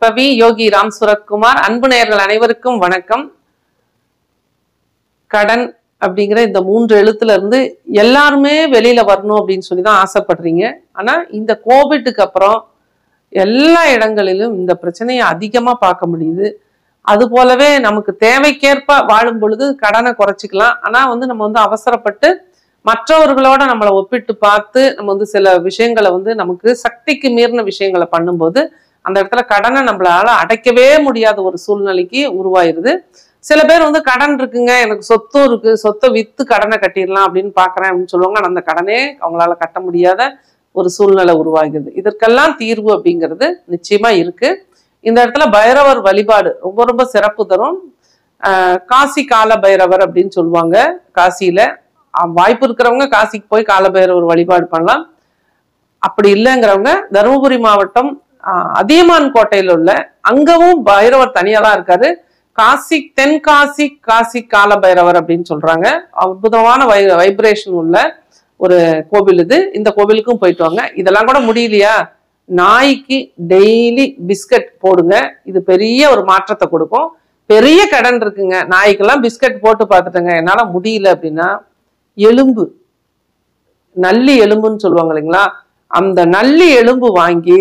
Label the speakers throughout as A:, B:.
A: நற்பவி யோகி ராம் சுரத்குமார். அன்பு நேயர்கள் அனைவருக்கும் வணக்கம். கடன் அப்படிங்கிற இந்த 3 எழுத்துல இருந்து எல்லாருமே வெளியில வரணும் அப்படின்னு சொல்லிதான் ஆசைப்படுறீங்க. ஆனா இந்த கோவிட்டுக்கு அப்புறம் எல்லா இடங்களிலும் இந்த பிரச்சனையை அதிகமா பார்க்க முடியுது. அது போலவே நமக்கு தேவைக்கேற்ப வாழும் பொழுது கடனை குறைச்சிக்கலாம். ஆனா நம்ம அவசரப்பட்டு மற்றவர்களோட நம்மளை ஒப்பிட்டு பார்த்து நம்ம சில விஷயங்களை நமக்கு சக்திக்கு மீறின விஷயங்களை பண்ணும்போது அந்த இடத்துல கடனை நம்மளால அடைக்கவே முடியாத ஒரு சூழ்நிலைக்கு உருவாயிருது. சில பேர் கடன் இருக்குங்க, எனக்கு சொத்தும் இருக்கு, சொத்தை வித்து கடனை கட்டிடலாம் அப்படின்னு பாக்குறேன் அப்படின்னு சொல்லுவாங்க. அந்த கடனே அவங்களால கட்ட முடியாத ஒரு சூழ்நிலை உருவாகுது. இதற்கெல்லாம் தீர்வு அப்படிங்கிறது நிச்சயமா இருக்கு. இந்த இடத்துல பைரவர் வழிபாடு ரொம்ப ரொம்ப சிறப்பு தரும். காசி கால பைரவர் அப்படின்னு சொல்லுவாங்க. காசியில வாய்ப்பு இருக்கிறவங்க காசிக்கு போய் கால பைரவர் வழிபாடு பண்ணலாம். அப்படி இல்லைங்கிறவங்க தருமபுரி மாவட்டம் அதியமான் கோட்டையில உள்ள அங்கவும் பைரவர் தனியா தான் இருக்காரு. காசி தென்காசி காசி கால பைரவர் அப்படின்னு சொல்றாங்க. அற்புதமான வைப்ரேஷன் உள்ள ஒரு கோவில் இது. இந்த கோவிலுக்கும் போயிட்டு வாங்க. இதெல்லாம் கூட முடியலையா, நாய்க்கு டெய்லி பிஸ்கட் போடுங்க. இது பெரிய ஒரு மாற்றத்தை கொடுக்கும். பெரிய கடன் இருக்குங்க, நாய்க்கெல்லாம் பிஸ்கட் போட்டு பார்த்துட்டேங்க, என்னால முடியல அப்படின்னா எலும்பு, நல்லி எலும்புன்னு சொல்லுவாங்க இல்லைங்களா, அந்த நல்லி எலும்பு வாங்கி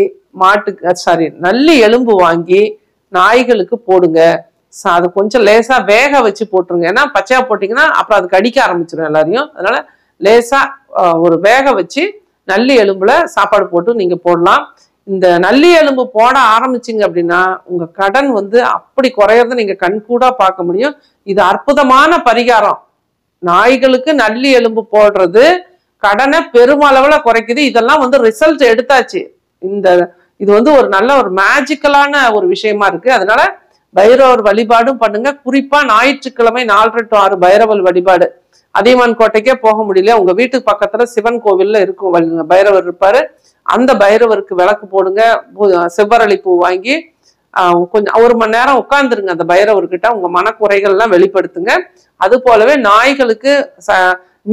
A: நல்லி எலும்பு வாங்கி நாய்களுக்கு போடுங்க. அது கொஞ்சம் லேசா வேக வச்சு போட்டுருங்க. ஏன்னா பச்சையா போட்டீங்கன்னா அப்புறம் அது கடிக்க ஆரம்பிச்சிடும் எல்லாரையும். அதனால லேசா ஒரு வேக வச்சு நல்லி எலும்புல சாப்பாடு போட்டு நீங்க போடலாம். இந்த நல்லி எலும்பு போட ஆரம்பிச்சிங்க அப்படின்னா உங்க கடன் அப்படி குறையறத நீங்க கண்கூடா பார்க்க முடியும். இது அற்புதமான பரிகாரம். நாய்களுக்கு நல்லி எலும்பு போடுறது கடனை பெருமளவுல குறைக்குது. இதெல்லாம் ரிசல்ட் எடுத்தாச்சு. இது ஒரு நல்ல ஒரு மேஜிக்கலான ஒரு விஷயமா இருக்கு. அதனால பைரவர் வழிபாடும் பண்ணுங்க. குறிப்பா ஞாயிற்றுக்கிழமை 4 to 6 பைரவர் வழிபாடு. அதியமான் கோட்டைக்கே போக முடியல, உங்க வீட்டுக்கு பக்கத்துல சிவன் கோவில்ல இருக்கும் பைரவர் இருப்பாரு. அந்த பைரவருக்கு விளக்கு போடுங்க. செவ்வரளி பூ வாங்கி கொஞ்சம் 1 மணி நேரம் உட்கார்ந்துருங்க அந்த பைரவர்கிட்ட. உங்க மனக்குறைகள் எல்லாம் வெளிப்படுத்துங்க. அது போலவே நாய்களுக்கு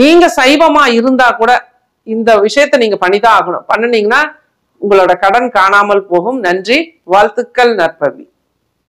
A: நீங்க சைவமா இருந்தா கூட இந்த விஷயத்த நீங்க பண்ணிதான் ஆகணும். பண்ணினீங்கன்னா உங்களோட கடன் காணாமல் போகும். நன்றி, வாழ்த்துக்கள், நற்பவி.